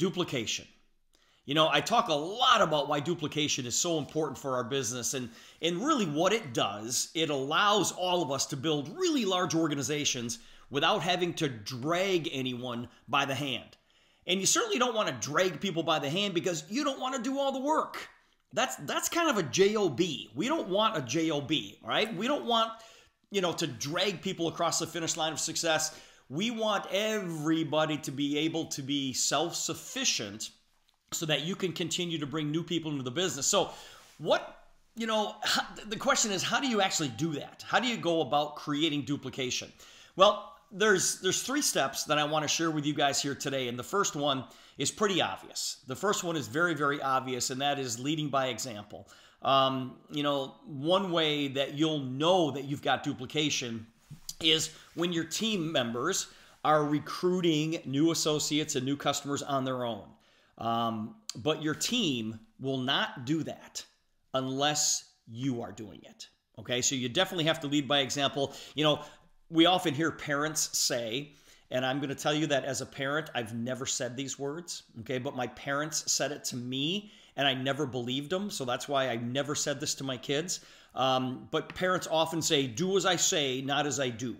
duplication. You know, I talk a lot about why duplication is so important for our business, and really what it does, it allows all of us to build really large organizations without having to drag anyone by the hand. And you certainly don't want to drag people by the hand because you don't want to do all the work. That's kind of a job. We don't want a job, all right? We don't want, to drag people across the finish line of success. We want everybody to be able to be self-sufficient so that you can continue to bring new people into the business. So the question is, how do you actually do that? How do you go about creating duplication? Well, there's 3 steps that I want to share with you guys here today. And the first one is pretty obvious. The first one is very, very obvious, and that is leading by example. One way that you'll know that you've got duplication is when your team members are recruiting new associates and new customers on their own. But your team will not do that unless you are doing it. Okay, so you definitely have to lead by example. We often hear parents say, and I'm going to tell you that as a parent, I've never said these words, okay? But my parents said it to me, and I never believed them, so that's why I never said this to my kids. But parents often say, do as I say, not as I do.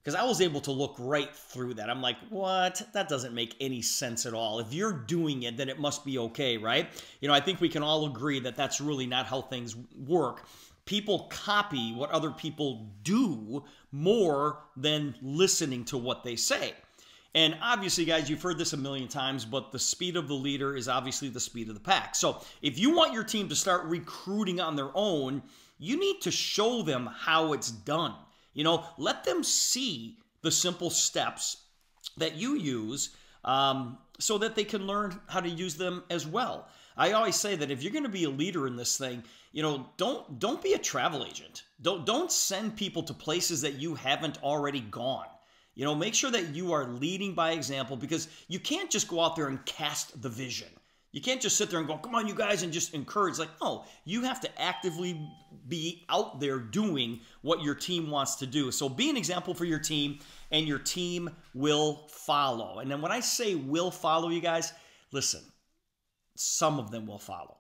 Because I was able to look right through that. I'm like, what? That doesn't make any sense at all. If you're doing it, then it must be okay, right? I think we can all agree that that's really not how things work. People copy what other people do more than listening to what they say. And obviously, guys, you've heard this a million times, but the speed of the leader is obviously the speed of the pack. So if you want your team to start recruiting on their own, you need to show them how it's done. Let them see the simple steps that you use so that they can learn how to use them as well. I always say that if you're going to be a leader in this thing, don't be a travel agent. Don't send people to places that you haven't already gone. Make sure that you are leading by example, because you can't just go out there and cast the vision. You can't just sit there and go, come on, you guys, and just encourage. No, you have to actively be out there doing what your team wants to do. So be an example for your team, and your team will follow. And then when I say will follow, you guys, listen, some of them will follow.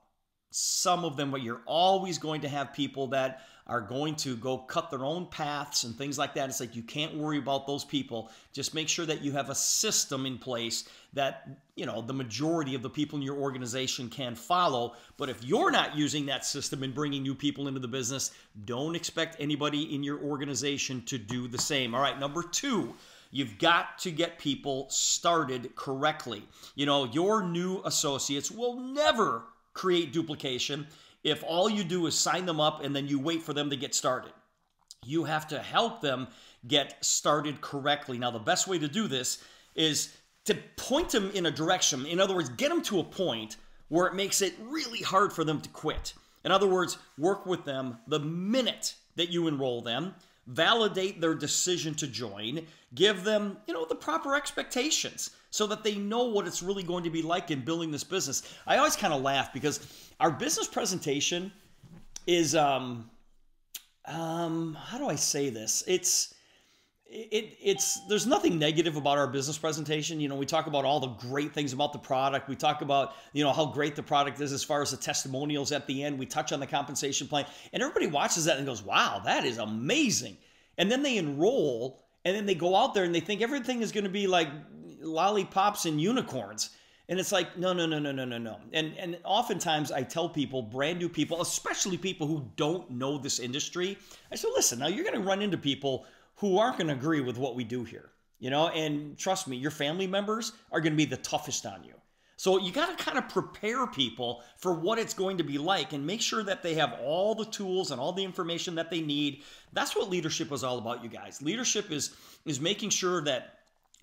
Some of them, but you're always going to have people that are going to go cut their own paths and things like that. It's like you can't worry about those people. Just make sure that you have a system in place that, the majority of the people in your organization can follow. But if you're not using that system and bringing new people into the business, don't expect anybody in your organization to do the same. All right, number 2. You've got to get people started correctly. Your new associates will never create duplication if all you do is sign them up and then you wait for them to get started. You have to help them get started correctly. Now, the best way to do this is to point them in a direction. In other words, get them to a point where it makes it really hard for them to quit. In other words, work with them the minute that you enroll them, validate their decision to join, give them, the proper expectations so that they know what it's really going to be like in building this business. I always kind of laugh because our business presentation is, how do I say this? There's nothing negative about our business presentation. We talk about all the great things about the product. We talk about, how great the product is as far as the testimonials at the end. We touch on the compensation plan, and everybody watches that and goes, wow, that is amazing. And then they enroll, and then they go out there and they think everything is going to be like lollipops and unicorns. And it's like, no. And oftentimes I tell people, brand new people, especially people who don't know this industry, I say, listen, now you're going to run into people who aren't going to agree with what we do here, and trust me, your family members are going to be the toughest on you. So you got to kind of prepare people for what it's going to be like and make sure that they have all the tools and all the information that they need. That's what leadership is all about, you guys. Leadership is making sure that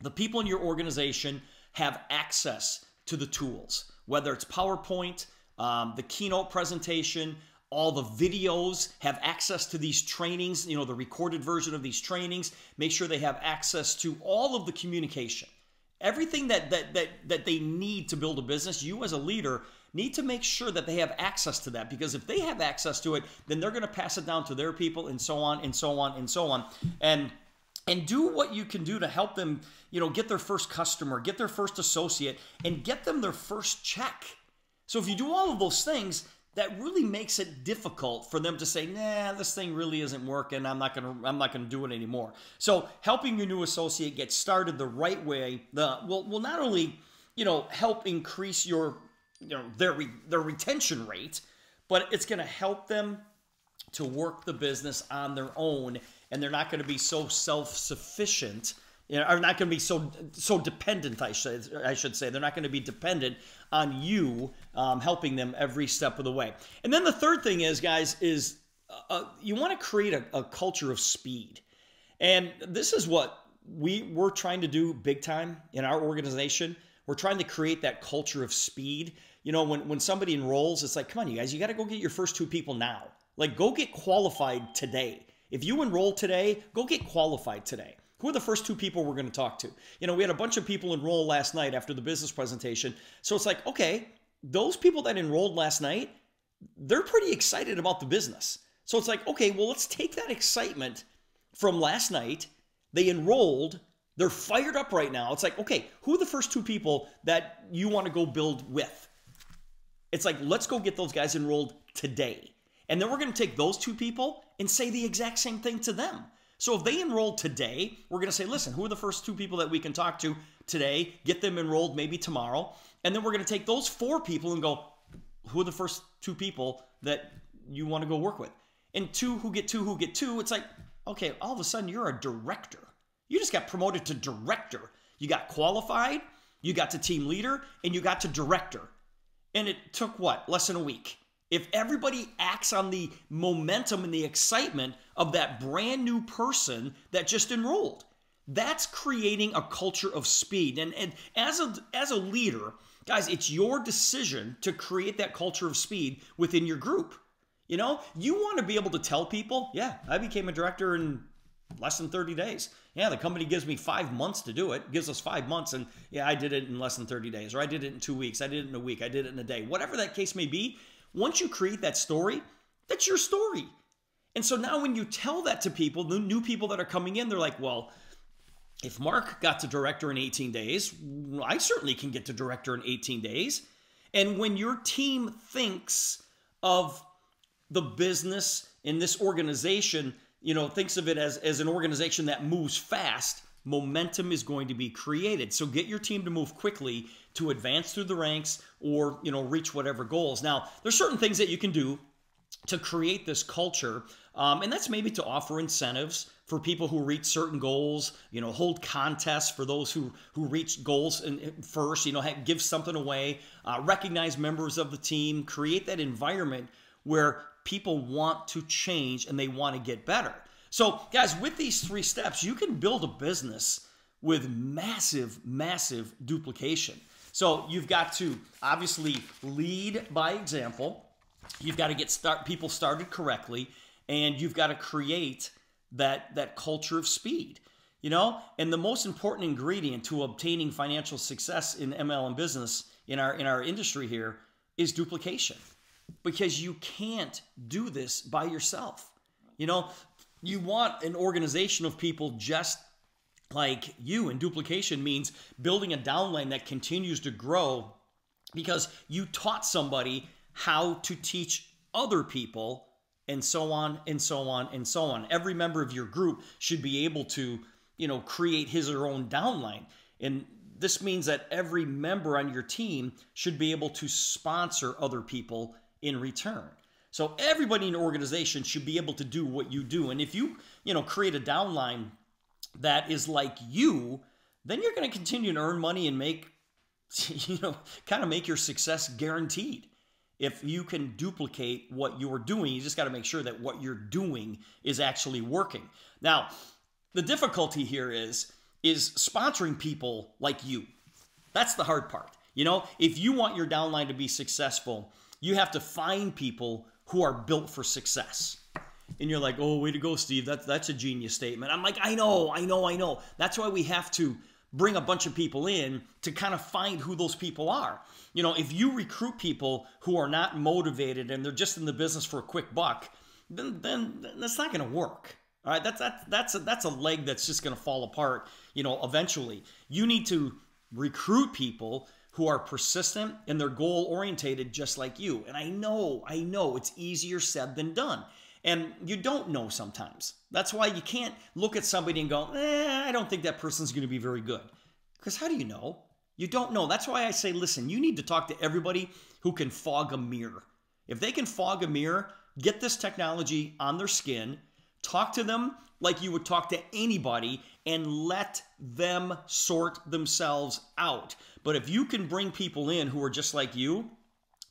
the people in your organization have access to the tools, whether it's PowerPoint, the keynote presentation, all the videos, have access to these trainings, the recorded version of these trainings. Make sure they have access to all of the communication. Everything that they need to build a business, you as a leader need to make sure that they have access to that, because if they have access to it, then they're going to pass it down to their people, and so on and so on and so on. And and do what you can do to help them, get their first customer, get their first associate, and get them their first check. So if you do all of those things, that really makes it difficult for them to say, nah, this thing really isn't working. I'm not gonna do it anymore. So helping your new associate get started the right way, will not only, help increase their retention rate, but it's gonna help them to work the business on their own, and they're not going to be so self-sufficient, are not going to be so dependent, I should say. They're not going to be dependent on you helping them every step of the way. And then the third thing is, guys, is you want to create a culture of speed. And this is what we're trying to do big time in our organization. We're trying to create that culture of speed. When somebody enrolls, it's like, come on, you guys, you got to go get your first 2 people now. Like, go get qualified today. If you enroll today, go get qualified today. Who are the first 2 people we're going to talk to? We had a bunch of people enroll last night after the business presentation. So it's like, okay, those people that enrolled last night, they're pretty excited about the business. So it's like, okay, well, let's take that excitement from last night. They enrolled. They're fired up right now. It's like, okay, who are the first 2 people that you want to go build with? It's like, let's go get those guys enrolled today. And then we're going to take those 2 people and say the exact same thing to them. So if they enrolled today, we're going to say, listen, who are the first 2 people that we can talk to today? Get them enrolled maybe tomorrow. And then we're going to take those 4 people and go, who are the first 2 people that you want to go work with? And 2 who get 2, it's like, okay, all of a sudden you're a director. You just got promoted to director. You got qualified, you got to team leader, and you got to director. And it took what? Less than a week. If everybody acts on the momentum and the excitement of that brand new person that just enrolled, that's creating a culture of speed. And as a leader, guys, it's your decision to create that culture of speed within your group. You want to be able to tell people, yeah, I became a director in less than 30 days. Yeah, the company gives me 5 months to do it. Gives us 5 months, and yeah, I did it in less than 30 days, or I did it in 2 weeks, I did it in a week, I did it in a day. Whatever that case may be, once you create that story, that's your story. And so now when you tell that to people, the new people that are coming in, they're like, well, if Mark got to director in 18 days, I certainly can get to director in 18 days. And when your team thinks of the business in this organization, thinks of it as an organization that moves fast, momentum is going to be created. So get your team to move quickly to advance through the ranks or, reach whatever goals. Now, there's certain things that you can do to create this culture, and that's maybe to offer incentives for people who reach certain goals, hold contests for those who reach goals first, give something away, recognize members of the team, create that environment where people want to change and they want to get better. So guys, with these 3 steps, you can build a business with massive, massive duplication. So you've got to obviously lead by example. You've got to get people started correctly, and you've got to create that culture of speed. And the most important ingredient to obtaining financial success in MLM business in our industry here is duplication. Because you can't do this by yourself. You want an organization of people just like you, and duplication means building a downline that continues to grow because you taught somebody how to teach other people, and so on and so on and so on. Every member of your group should be able to, create his or her own downline. And this means that every member on your team should be able to sponsor other people in return. So everybody in your organization should be able to do what you do. And if you, create a downline that is like you, then you're going to continue to earn money and make, kind of make your success guaranteed. If you can duplicate what you're doing, you just got to make sure that what you're doing is actually working. Now, the difficulty here is sponsoring people like you. That's the hard part. If you want your downline to be successful, you have to find people who are built for success. And you're like, oh, way to go, Steve. That's a genius statement. I'm like, I know. That's why we have to bring a bunch of people in to kind of find who those people are. If you recruit people who are not motivated and they're just in the business for a quick buck, then that's not going to work. All right, that's a leg that's just going to fall apart, eventually. You need to recruit people who are persistent and they're goal orientated just like you. And I know it's easier said than done. And you don't know sometimes. That's why you can't look at somebody and go, I don't think that person's going to be very good. Because how do you know? You don't know. That's why I say, listen, you need to talk to everybody who can fog a mirror. If they can fog a mirror, get this technology on their skin, talk to them like you would talk to anybody, and let them sort themselves out. But if you can bring people in who are just like you,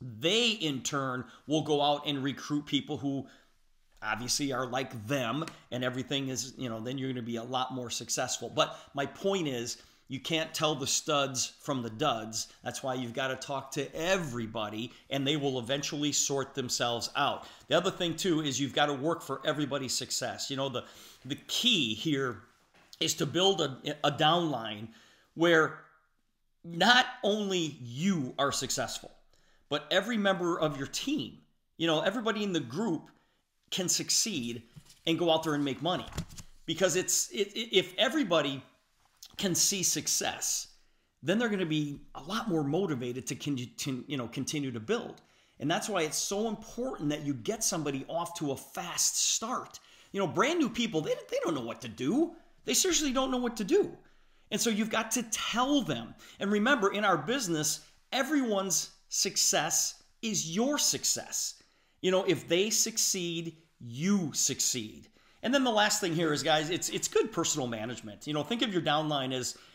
they in turn will go out and recruit people who obviously are like them, and everything is, then you're going to be a lot more successful. But my point is, you can't tell the studs from the duds. That's why you've got to talk to everybody, and they will eventually sort themselves out. The other thing, too, is you've got to work for everybody's success. The key here is to build a downline where not only you are successful, but every member of your team, everybody in the group can succeed and go out there and make money. Because if everybody can see success, then they're going to be a lot more motivated to continue to build. And that's why it's so important that you get somebody off to a fast start. Brand new people, they don't know what to do. They seriously don't know what to do. And so you've got to tell them. And remember, in our business, everyone's success is your success. If they succeed, you succeed. And then the last thing here is, guys, it's good personal management. Think of your downline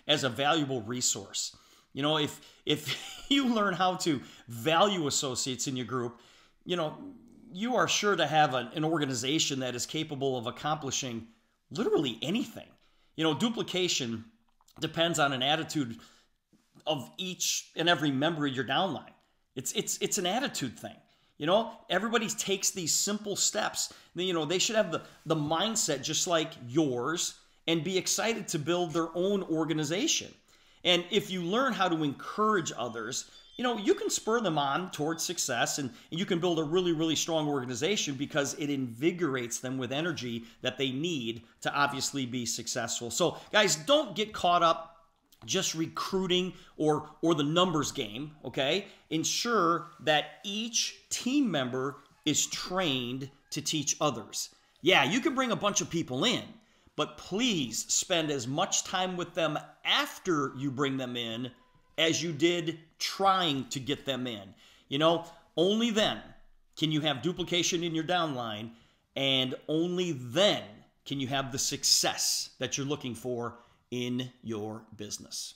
as a valuable resource. If you learn how to value associates in your group, you are sure to have an organization that is capable of accomplishing literally anything. Duplication depends on an attitude of each and every member of your downline. It's an attitude thing. Everybody takes these simple steps. They should have the mindset just like yours and be excited to build their own organization. And if you learn how to encourage others, you can spur them on towards success, and you can build a really, really strong organization because it invigorates them with energy that they need to obviously be successful. So guys, don't get caught up just recruiting or the numbers game, okay? Ensure that each team member is trained to teach others. Yeah, you can bring a bunch of people in, but please spend as much time with them after you bring them in as you did trying to get them in. Only then can you have duplication in your downline, and only then can you have the success that you're looking for in your business.